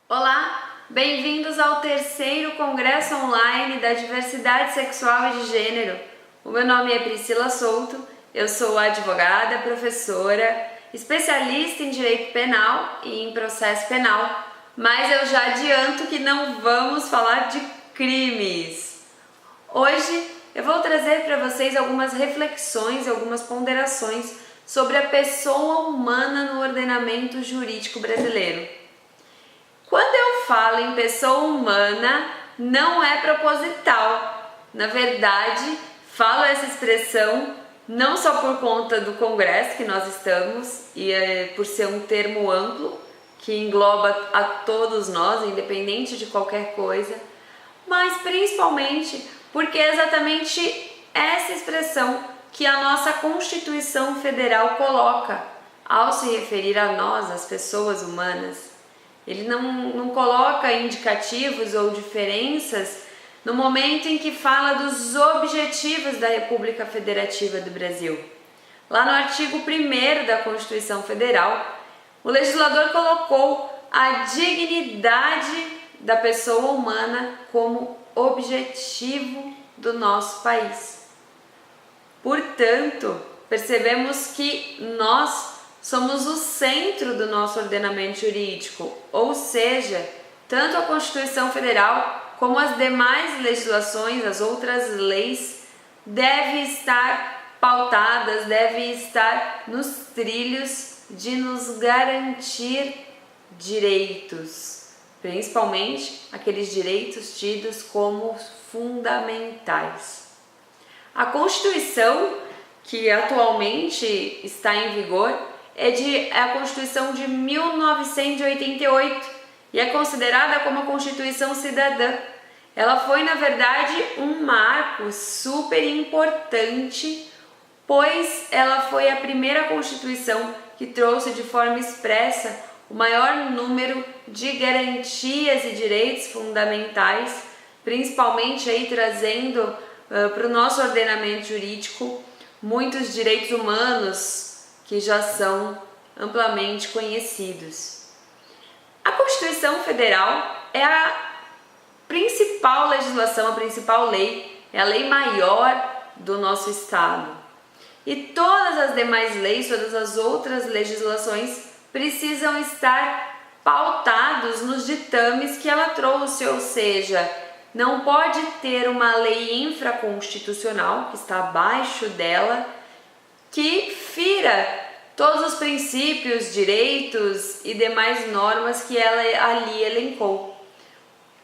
Olá, bem-vindos ao terceiro Congresso Online da Diversidade Sexual e de Gênero. O meu nome é Priscila Souto, eu sou advogada, professora, especialista em Direito Penal e em Processo Penal, mas eu já adianto que não vamos falar de crimes. Hoje eu vou trazer para vocês algumas reflexões e algumas ponderações sobre a pessoa humana no ordenamento jurídico brasileiro. Quando eu falo em pessoa humana, não é proposital. Na verdade, falo essa expressão não só por conta do congresso que nós estamos e por ser um termo amplo que engloba a todos nós, independente de qualquer coisa, mas principalmente porque é exatamente essa expressão que a nossa Constituição Federal coloca ao se referir a nós, as pessoas humanas. Ele não coloca indicativos ou diferenças no momento em que fala dos objetivos da República Federativa do Brasil. Lá no artigo 1º da Constituição Federal, o legislador colocou a dignidade da pessoa humana como objetivo do nosso país. Portanto, percebemos que nós somos o centro do nosso ordenamento jurídico, ou seja, tanto a Constituição Federal como as demais legislações, as outras leis, devem estar pautadas, devem estar nos trilhos de nos garantir direitos, principalmente aqueles direitos tidos como fundamentais. A Constituição, que atualmente está em vigor, é a Constituição de 1988 e é considerada como a Constituição Cidadã. Ela foi, na verdade, um marco super importante, pois ela foi a primeira Constituição que trouxe de forma expressa o maior número de garantias e direitos fundamentais, principalmente aí trazendo para o nosso ordenamento jurídico muitos direitos humanos que já são amplamente conhecidos. A Constituição Federal é a principal legislação, a principal lei, é a lei maior do nosso Estado. E todas as demais leis, todas as outras legislações precisam estar pautados nos ditames que ela trouxe, ou seja, não pode ter uma lei infraconstitucional que está abaixo dela que fira todos os princípios, direitos e demais normas que ela ali elencou.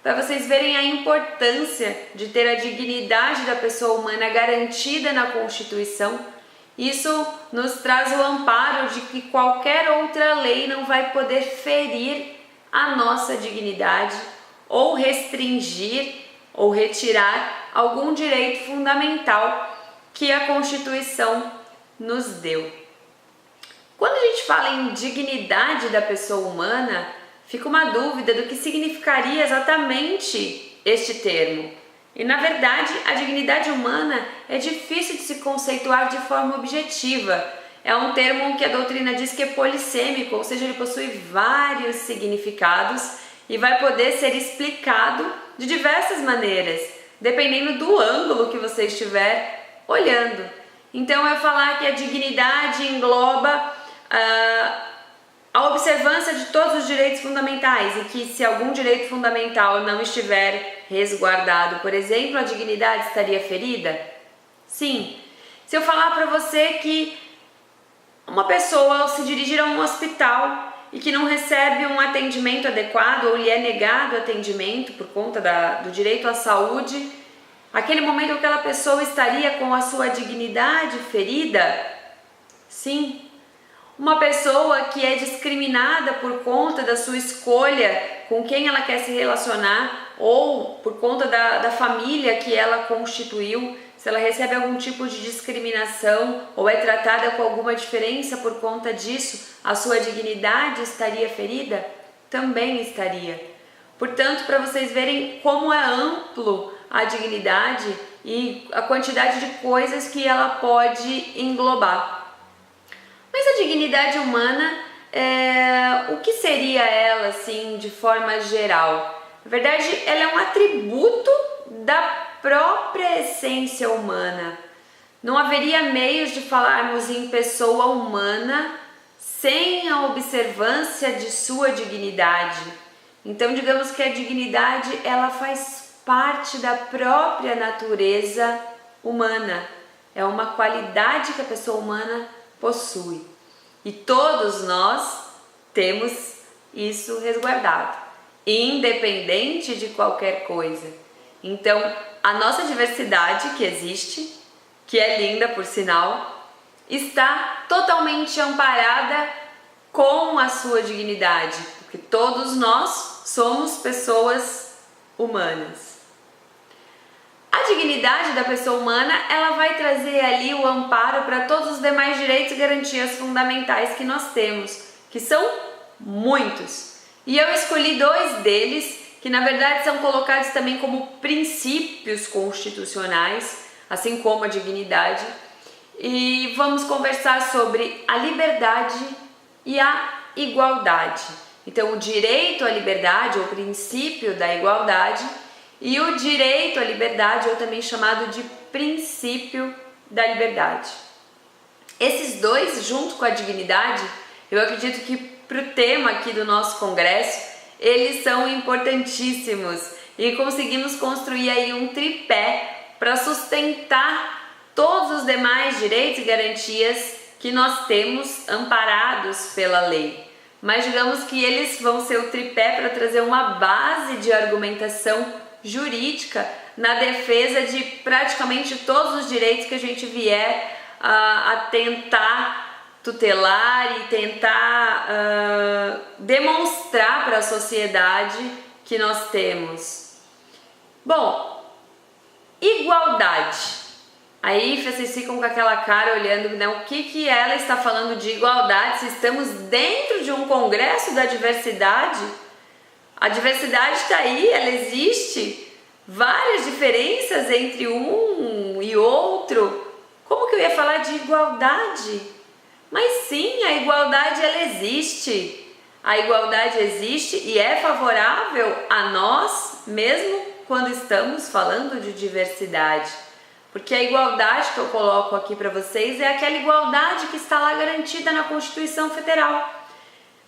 Para vocês verem a importância de ter a dignidade da pessoa humana garantida na Constituição, isso nos traz o amparo de que qualquer outra lei não vai poder ferir a nossa dignidade ou restringir ou retirar algum direito fundamental que a Constituição nos deu. Quando a gente fala em dignidade da pessoa humana, fica uma dúvida do que significaria exatamente este termo. E na verdade, a dignidade humana é difícil de se conceituar de forma objetiva. É um termo que a doutrina diz que é polissêmico, ou seja, ele possui vários significados e vai poder ser explicado de diversas maneiras, dependendo do ângulo que você estiver olhando. Então, eu falar que a dignidade engloba a observância de todos os direitos fundamentais e que se algum direito fundamental não estiver resguardado, por exemplo, a dignidade estaria ferida? Sim. Se eu falar para você que uma pessoa ao se dirigir a um hospital e que não recebe um atendimento adequado ou lhe é negado atendimento por conta do direito à saúde, aquele momento aquela pessoa estaria com a sua dignidade ferida? Sim. Uma pessoa que é discriminada por conta da sua escolha com quem ela quer se relacionar ou por conta da família que ela constituiu, se ela recebe algum tipo de discriminação ou é tratada com alguma diferença por conta disso, a sua dignidade estaria ferida? Também estaria. Portanto, para vocês verem como é amplo a dignidade e a quantidade de coisas que ela pode englobar. Mas a dignidade humana, o que seria ela, assim, de forma geral? Na verdade, ela é um atributo da própria essência humana. Não haveria meios de falarmos em pessoa humana sem a observância de sua dignidade. Então, digamos que a dignidade, ela faz parte da própria natureza humana. É uma qualidade que a pessoa humana possui. E todos nós temos isso resguardado, independente de qualquer coisa. Então, a nossa diversidade que existe, que é linda por sinal, está totalmente amparada com a sua dignidade, porque todos nós somos pessoas humanas. A dignidade da pessoa humana, ela vai trazer ali o amparo para todos os demais direitos e garantias fundamentais que nós temos, que são muitos. E eu escolhi 2 deles, que na verdade são colocados também como princípios constitucionais, assim como a dignidade. E vamos conversar sobre a liberdade e a igualdade. Então, o direito à liberdade, ou princípio da igualdade, e o direito à liberdade, ou também chamado de princípio da liberdade. Esses 2, junto com a dignidade, eu acredito que para o tema aqui do nosso congresso, eles são importantíssimos e conseguimos construir aí um tripé para sustentar todos os demais direitos e garantias que nós temos amparados pela lei. Mas digamos que eles vão ser o tripé para trazer uma base de argumentação jurídica na defesa de praticamente todos os direitos que a gente vier a tentar tutelar e tentar demonstrar para a sociedade que nós temos. Bom, igualdade. Aí vocês ficam com aquela cara olhando, né, o que ela está falando de igualdade, se estamos dentro de um congresso da diversidade. A diversidade está aí, ela existe, várias diferenças entre um e outro. Como que eu ia falar de igualdade? Mas sim, a igualdade ela existe. A igualdade existe e é favorável a nós, mesmo quando estamos falando de diversidade. Porque a igualdade que eu coloco aqui para vocês é aquela igualdade que está lá garantida na Constituição Federal.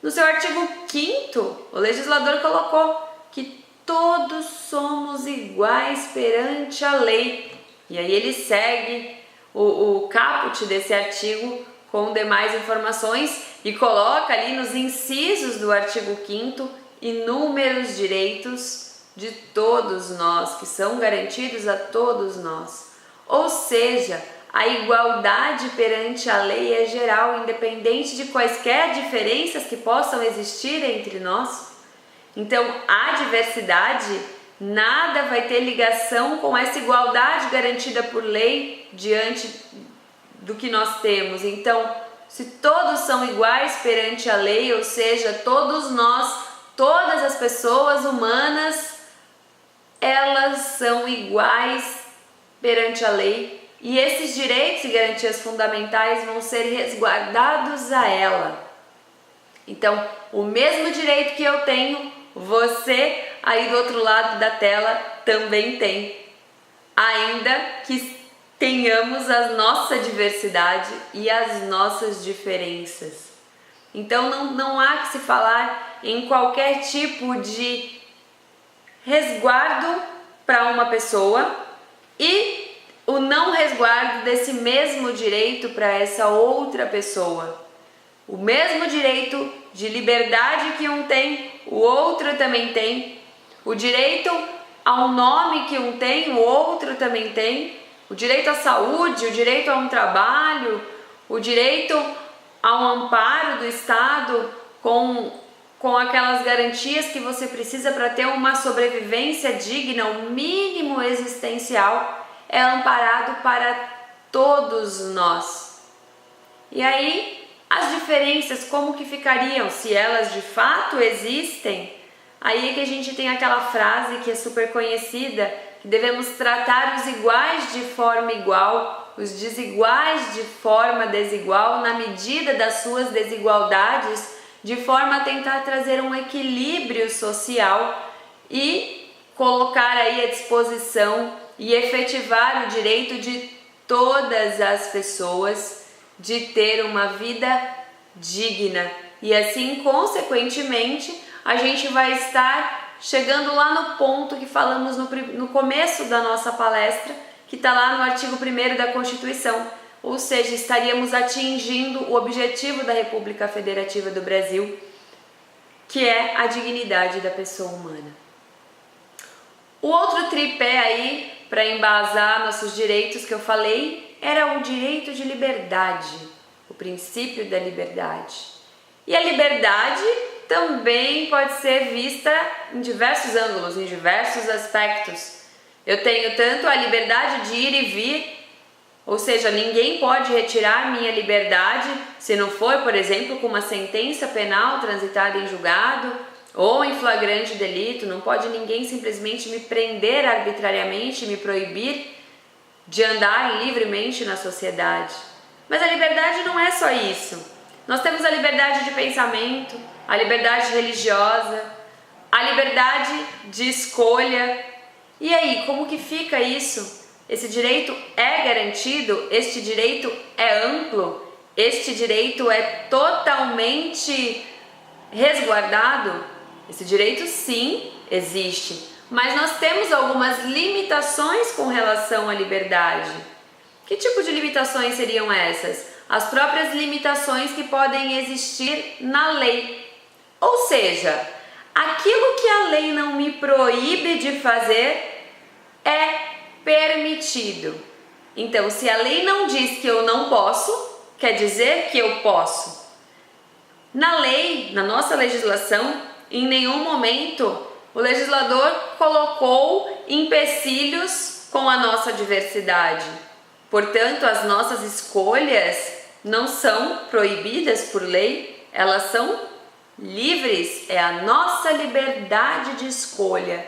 No seu artigo 5º, o legislador colocou que todos somos iguais perante a lei. E aí ele segue o caput desse artigo com demais informações e coloca ali nos incisos do artigo 5º inúmeros direitos de todos nós, que são garantidos a todos nós. Ou seja, a igualdade perante a lei é geral, independente de quaisquer diferenças que possam existir entre nós. Então, a diversidade nada vai ter ligação com essa igualdade garantida por lei diante do que nós temos. Então, se todos são iguais perante a lei, ou seja, todos nós, todas as pessoas humanas, elas são iguais perante a lei e esses direitos e garantias fundamentais vão ser resguardados a ela. Então, o mesmo direito que eu tenho, você aí do outro lado da tela também tem, ainda que tenhamos a nossa diversidade e as nossas diferenças. Então, não há que se falar em qualquer tipo de resguardo para uma pessoa e o não resguardo desse mesmo direito para essa outra pessoa. O mesmo direito de liberdade que um tem, o outro também tem. O direito ao nome que um tem, o outro também tem. O direito à saúde, o direito a um trabalho, o direito ao amparo do Estado com aquelas garantias que você precisa para ter uma sobrevivência digna, o mínimo existencial, é amparado para todos nós. E aí, as diferenças como que ficariam? Se elas de fato existem, aí é que a gente tem aquela frase que é super conhecida, que devemos tratar os iguais de forma igual, os desiguais de forma desigual, na medida das suas desigualdades, de forma a tentar trazer um equilíbrio social e colocar aí à disposição e efetivar o direito de todas as pessoas de ter uma vida digna. E assim, consequentemente, a gente vai estar chegando lá no ponto que falamos no começo da nossa palestra, que está lá no artigo 1º da Constituição, ou seja, estaríamos atingindo o objetivo da República Federativa do Brasil, que é a dignidade da pessoa humana. O outro tripé aí, para embasar nossos direitos que eu falei, era o direito de liberdade, o princípio da liberdade. E a liberdade também pode ser vista em diversos ângulos, em diversos aspectos. Eu tenho tanto a liberdade de ir e vir, ou seja, ninguém pode retirar minha liberdade se não for, por exemplo, com uma sentença penal transitada em julgado ou em flagrante delito. Não pode ninguém simplesmente me prender arbitrariamente, me proibir de andar livremente na sociedade. Mas a liberdade não é só isso. Nós temos a liberdade de pensamento, a liberdade religiosa, a liberdade de escolha. E aí, como que fica isso? Esse direito é garantido? Este direito é amplo? Este direito é totalmente resguardado? Esse direito sim existe, mas nós temos algumas limitações com relação à liberdade. Que tipo de limitações seriam essas? As próprias limitações que podem existir na lei. Ou seja, aquilo que a lei não me proíbe de fazer é permitido. Então, se a lei não diz que eu não posso, quer dizer que eu posso. Na lei, na nossa legislação, em nenhum momento o legislador colocou empecilhos com a nossa diversidade. Portanto, as nossas escolhas não são proibidas por lei, elas são livres. É a nossa liberdade de escolha,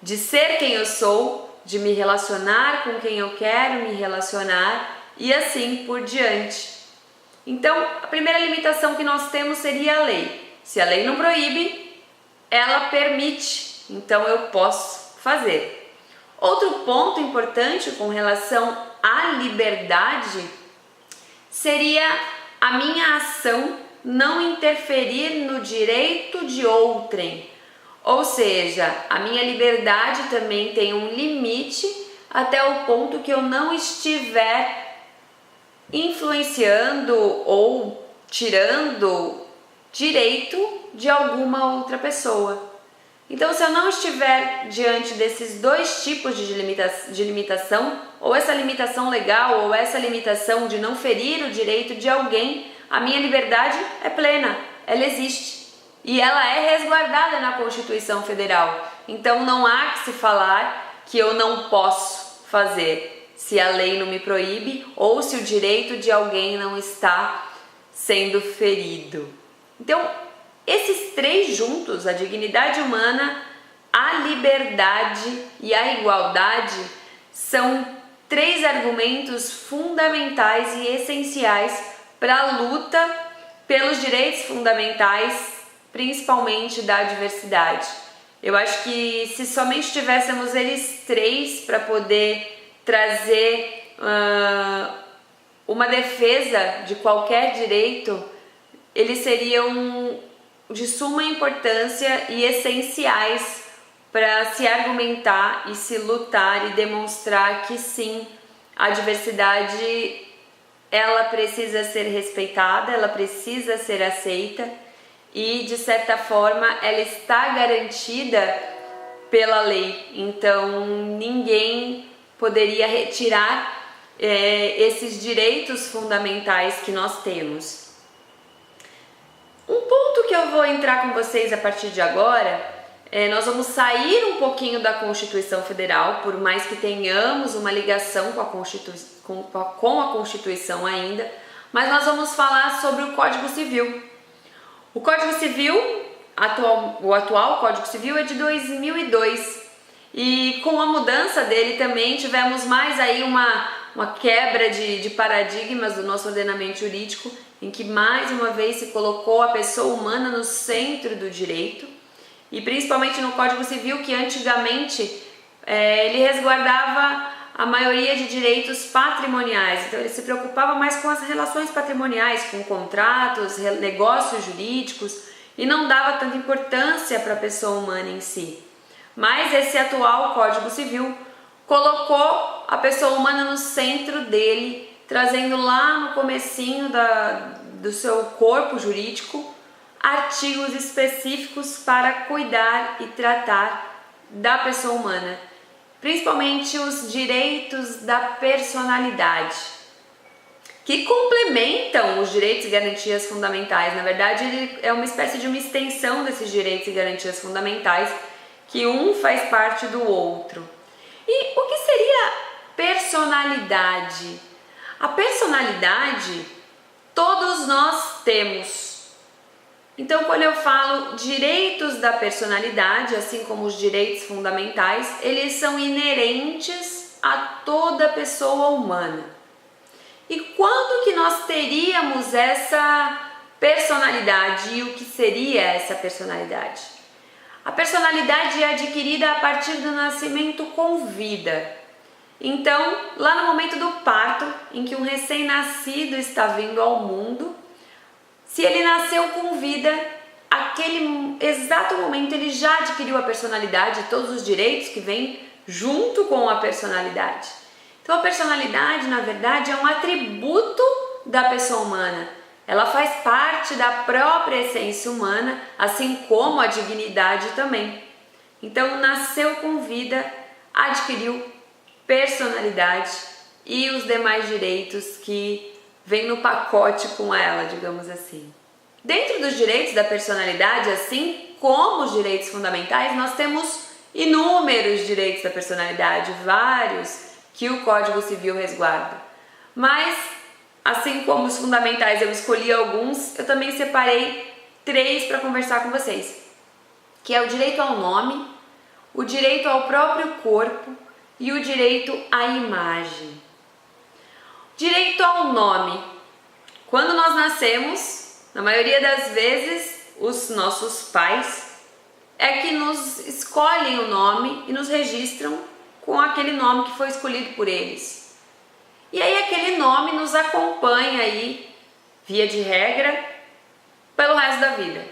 de ser quem eu sou, de me relacionar com quem eu quero me relacionar e assim por diante. Então, a primeira limitação que nós temos seria a lei. Se a lei não proíbe, ela permite, então eu posso fazer. Outro ponto importante com relação à liberdade seria a minha ação não interferir no direito de outrem. Ou seja, a minha liberdade também tem um limite até o ponto que eu não estiver influenciando ou tirando direito de alguma outra pessoa. Então, se eu não estiver diante desses dois tipos de limitação, ou essa limitação legal, ou essa limitação de não ferir o direito de alguém, a minha liberdade é plena, ela existe. E ela é resguardada na Constituição Federal. Então, não há que se falar que eu não posso fazer se a lei não me proíbe ou se o direito de alguém não está sendo ferido. Então, esses três juntos, a dignidade humana, a liberdade e a igualdade, são três argumentos fundamentais e essenciais para a luta pelos direitos fundamentais, principalmente da diversidade. Eu acho que se somente tivéssemos eles três para poder trazer uma defesa de qualquer direito, eles seriam de suma importância e essenciais para se argumentar e se lutar e demonstrar que sim, a diversidade ela precisa ser respeitada, ela precisa ser aceita e de certa forma ela está garantida pela lei. Então ninguém poderia retirar esses direitos fundamentais que nós temos. Um ponto que eu vou entrar com vocês a partir de agora, nós vamos sair um pouquinho da Constituição Federal, por mais que tenhamos uma ligação com a Constituição ainda, mas nós vamos falar sobre o Código Civil. O Código Civil, o atual Código Civil é de 2002 E com a mudança dele também tivemos mais aí uma quebra de paradigmas do nosso ordenamento jurídico, em que mais uma vez se colocou a pessoa humana no centro do direito, e principalmente no Código Civil, que antigamente ele resguardava a maioria de direitos patrimoniais. Então ele se preocupava mais com as relações patrimoniais, com contratos, negócios jurídicos, e não dava tanta importância para a pessoa humana em si. Mas esse atual Código Civil colocou a pessoa humana no centro dele, trazendo lá no comecinho do seu corpo jurídico artigos específicos para cuidar e tratar da pessoa humana, principalmente os direitos da personalidade, que complementam os direitos e garantias fundamentais. Na verdade, ele é uma espécie de uma extensão desses direitos e garantias fundamentais, que um faz parte do outro. E o que seria personalidade? A personalidade todos nós temos. Então, quando eu falo direitos da personalidade, assim como os direitos fundamentais, eles são inerentes a toda pessoa humana. E quando que nós teríamos essa personalidade e o que seria essa personalidade? A personalidade é adquirida a partir do nascimento com vida. Então, lá no momento do parto, em que um recém-nascido está vindo ao mundo, se ele nasceu com vida, aquele exato momento ele já adquiriu a personalidade e todos os direitos que vêm junto com a personalidade. Então a personalidade, na verdade, é um atributo da pessoa humana. Ela faz parte da própria essência humana, assim como a dignidade também. Então nasceu com vida, adquiriu personalidade e os demais direitos que vem no pacote com ela, digamos assim. Dentro dos direitos da personalidade, assim como os direitos fundamentais, nós temos inúmeros direitos da personalidade, vários que o Código Civil resguarda. Mas, assim como os fundamentais eu escolhi alguns, eu também separei 3 para conversar com vocês, que é o direito ao nome, o direito ao próprio corpo e o direito à imagem. Direito ao nome. Quando nós nascemos, na maioria das vezes, os nossos pais é que nos escolhem o nome e nos registram com aquele nome que foi escolhido por eles. E aí aquele nome nos acompanha aí, via de regra, pelo resto da vida.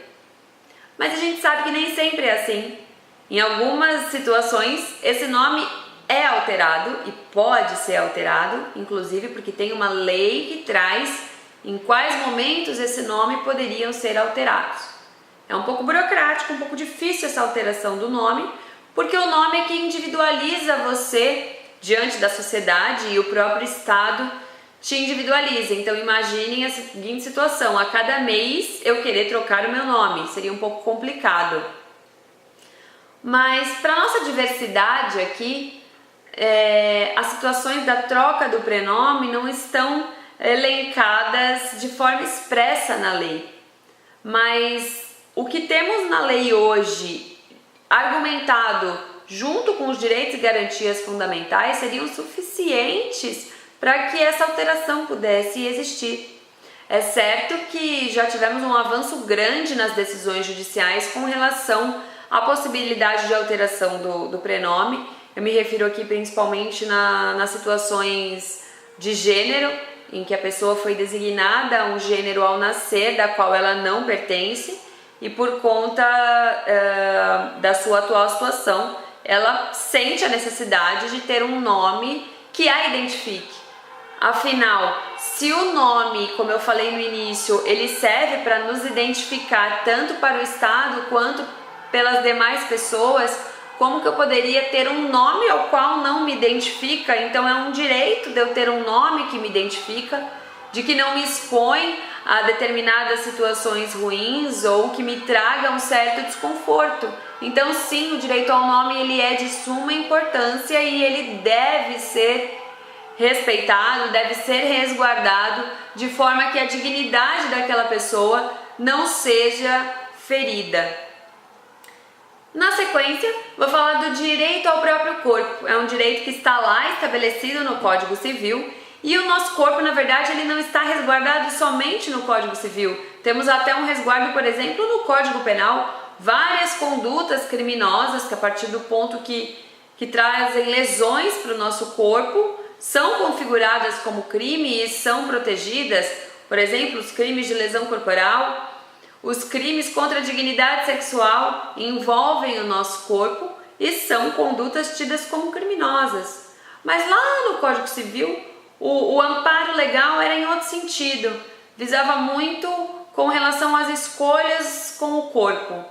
Mas a gente sabe que nem sempre é assim. Em algumas situações, esse nome é alterado e pode ser alterado, inclusive porque tem uma lei que traz em quais momentos esse nome poderiam ser alterados. É um pouco burocrático, um pouco difícil essa alteração do nome, porque o nome é que individualiza você diante da sociedade e o próprio Estado te individualiza. Então imaginem a seguinte situação: a cada mês eu querer trocar o meu nome, seria um pouco complicado. Mas para nossa diversidade aqui, as situações da troca do prenome não estão elencadas de forma expressa na lei. Mas o que temos na lei hoje, argumentado junto com os direitos e garantias fundamentais, seriam suficientes para que essa alteração pudesse existir. É certo que já tivemos um avanço grande nas decisões judiciais com relação à possibilidade de alteração do prenome. Eu me refiro aqui principalmente nas situações de gênero, em que a pessoa foi designada a um gênero ao nascer, da qual ela não pertence, e por conta da sua atual situação, ela sente a necessidade de ter um nome que a identifique. Afinal, se o nome, como eu falei no início, ele serve para nos identificar tanto para o Estado quanto pelas demais pessoas, como que eu poderia ter um nome ao qual não me identifica? Então é um direito de eu ter um nome que me identifica, de que não me expõe a determinadas situações ruins ou que me traga um certo desconforto. Então sim, o direito ao nome ele é de suma importância e ele deve ser respeitado, deve ser resguardado de forma que a dignidade daquela pessoa não seja ferida. Na sequência, vou falar do direito ao próprio corpo. É um direito que está lá estabelecido no Código Civil e o nosso corpo, na verdade, ele não está resguardado somente no Código Civil. Temos até um resguardo, por exemplo, no Código Penal, várias condutas criminosas que a partir do ponto que trazem lesões para o nosso corpo são configuradas como crime e são protegidas. Por exemplo, os crimes de lesão corporal. Os crimes contra a dignidade sexual envolvem o nosso corpo e são condutas tidas como criminosas. Mas lá no Código Civil, o amparo legal era em outro sentido, visava muito com relação às escolhas com o corpo.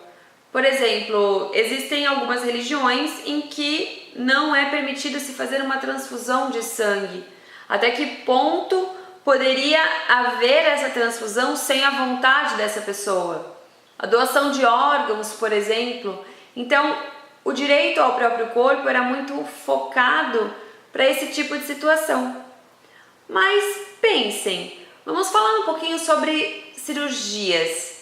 Por exemplo, existem algumas religiões em que não é permitido se fazer uma transfusão de sangue. Até que ponto poderia haver essa transfusão sem a vontade dessa pessoa? A doação de órgãos, por exemplo. Então, o direito ao próprio corpo era muito focado para esse tipo de situação. Mas pensem, vamos falar um pouquinho sobre cirurgias.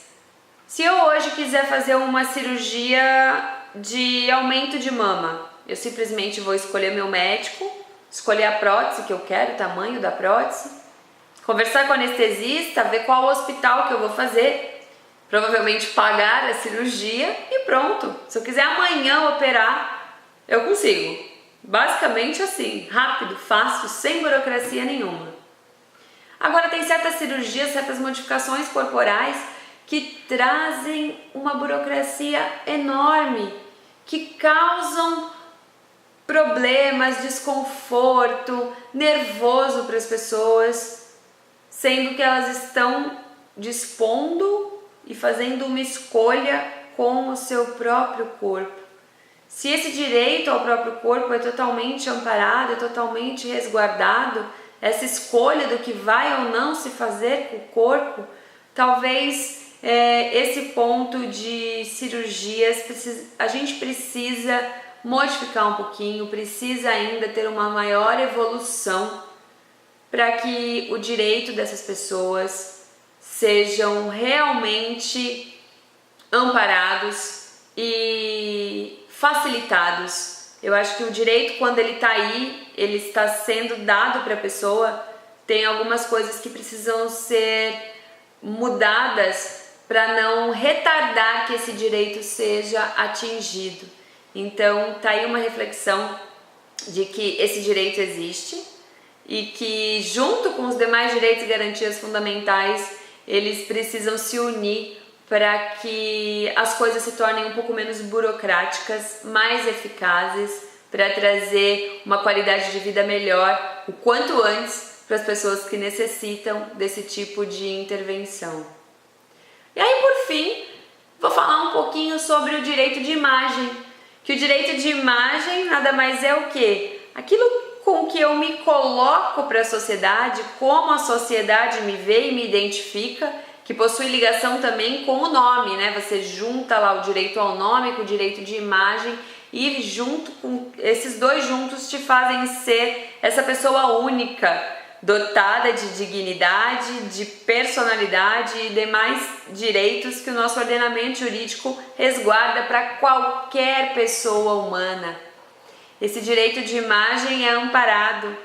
Se eu hoje quiser fazer uma cirurgia de aumento de mama, eu simplesmente vou escolher meu médico, escolher a prótese que eu quero, o tamanho da prótese, conversar com o anestesista, ver qual hospital que eu vou fazer, provavelmente pagar a cirurgia e pronto. Se eu quiser amanhã operar, eu consigo. Basicamente assim, rápido, fácil, sem burocracia nenhuma. Agora tem certas cirurgias, certas modificações corporais que trazem uma burocracia enorme, que causam problemas, desconforto, nervoso para as pessoas, sendo que elas estão dispondo e fazendo uma escolha com o seu próprio corpo. Se esse direito ao próprio corpo é totalmente amparado, é totalmente resguardado, essa escolha do que vai ou não se fazer com o corpo, talvez esse ponto de cirurgias a gente precisa modificar um pouquinho, precisa ainda ter uma maior evolução para que o direito dessas pessoas sejam realmente amparados e facilitados. Eu acho que o direito, quando ele está aí, ele está sendo dado para a pessoa, tem algumas coisas que precisam ser mudadas para não retardar que esse direito seja atingido. Então, tá aí uma reflexão de que esse direito existe e que, junto com os demais direitos e garantias fundamentais, eles precisam se unir para que as coisas se tornem um pouco menos burocráticas, mais eficazes, para trazer uma qualidade de vida melhor o quanto antes para as pessoas que necessitam desse tipo de intervenção. E aí, por fim, vou falar um pouquinho sobre o direito de imagem, que o direito de imagem nada mais é o quê? Aquilo com que eu me coloco para a sociedade, como a sociedade me vê e me identifica, que possui ligação também com o nome, né? Você junta lá o direito ao nome com o direito de imagem e junto com esses dois juntos te fazem ser essa pessoa única, dotada de dignidade, de personalidade e demais direitos que o nosso ordenamento jurídico resguarda para qualquer pessoa humana. Esse direito de imagem é amparado,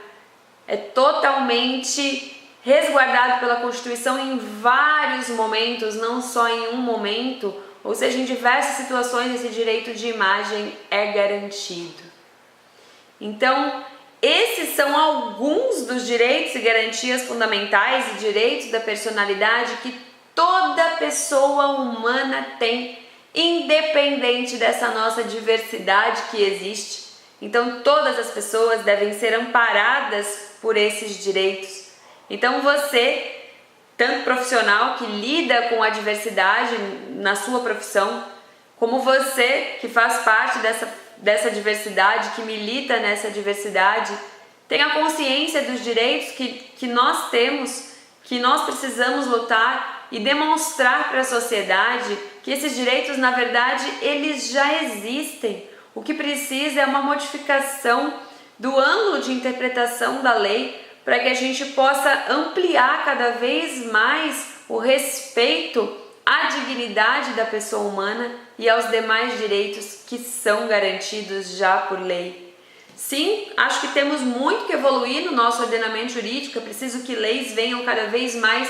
é totalmente resguardado pela Constituição em vários momentos, não só em um momento, ou seja, em diversas situações esse direito de imagem é garantido. Então, esses são alguns dos direitos e garantias fundamentais e direitos da personalidade que toda pessoa humana tem, independente dessa nossa diversidade que existe. Então, todas as pessoas devem ser amparadas por esses direitos. Então, você, tanto profissional que lida com a diversidade na sua profissão, como você que faz parte dessa diversidade, que milita nessa diversidade, tenha consciência dos direitos que nós temos, que nós precisamos lutar e demonstrar para a sociedade que esses direitos, na verdade, eles já existem. O que precisa é uma modificação do ângulo de interpretação da lei para que a gente possa ampliar cada vez mais o respeito à dignidade da pessoa humana e aos demais direitos que são garantidos já por lei. Sim, acho que temos muito que evoluir no nosso ordenamento jurídico. É preciso que leis venham cada vez mais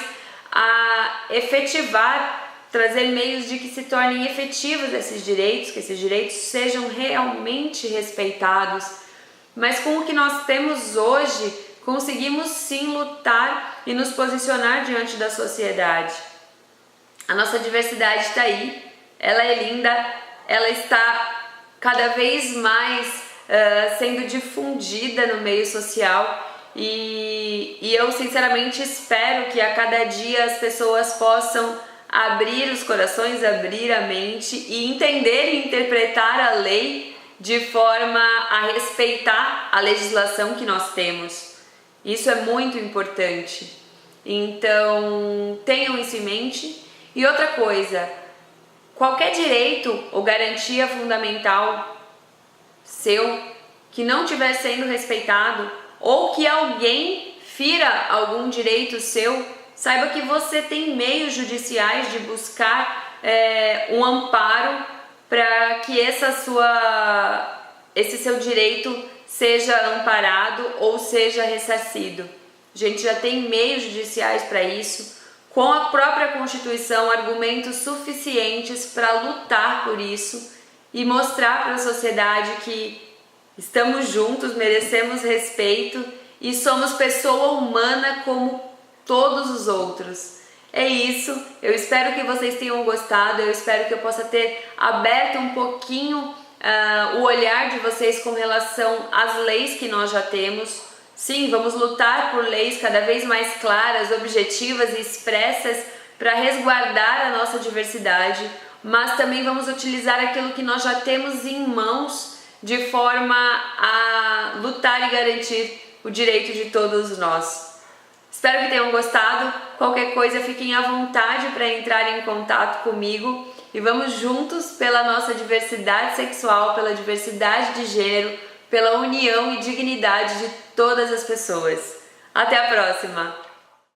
a efetivar, trazer meios de que se tornem efetivos esses direitos, que esses direitos sejam realmente respeitados. Mas com o que nós temos hoje, conseguimos sim lutar e nos posicionar diante da sociedade. A nossa diversidade está aí, ela é linda, ela está cada vez mais sendo difundida no meio social e eu sinceramente espero que a cada dia as pessoas possam abrir os corações, abrir a mente e entender e interpretar a lei de forma a respeitar a legislação que nós temos. Isso é muito importante. Então, tenham isso em mente. E outra coisa, qualquer direito ou garantia fundamental seu que não estiver sendo respeitado ou que alguém fira algum direito seu, saiba que você tem meios judiciais de buscar um amparo para que esse seu direito seja amparado ou seja ressarcido. A gente já tem meios judiciais para isso, com a própria Constituição, argumentos suficientes para lutar por isso e mostrar para a sociedade que estamos juntos, merecemos respeito e somos pessoa humana como todos os outros. É isso, eu espero que vocês tenham gostado, eu espero que eu possa ter aberto um pouquinho o olhar de vocês com relação às leis que nós já temos. Sim, vamos lutar por leis cada vez mais claras, objetivas e expressas para resguardar a nossa diversidade, mas também vamos utilizar aquilo que nós já temos em mãos de forma a lutar e garantir o direito de todos nós. Espero que tenham gostado. Qualquer coisa, fiquem à vontade para entrar em contato comigo e vamos juntos pela nossa diversidade sexual, pela diversidade de gênero, pela união e dignidade de todas as pessoas. Até a próxima!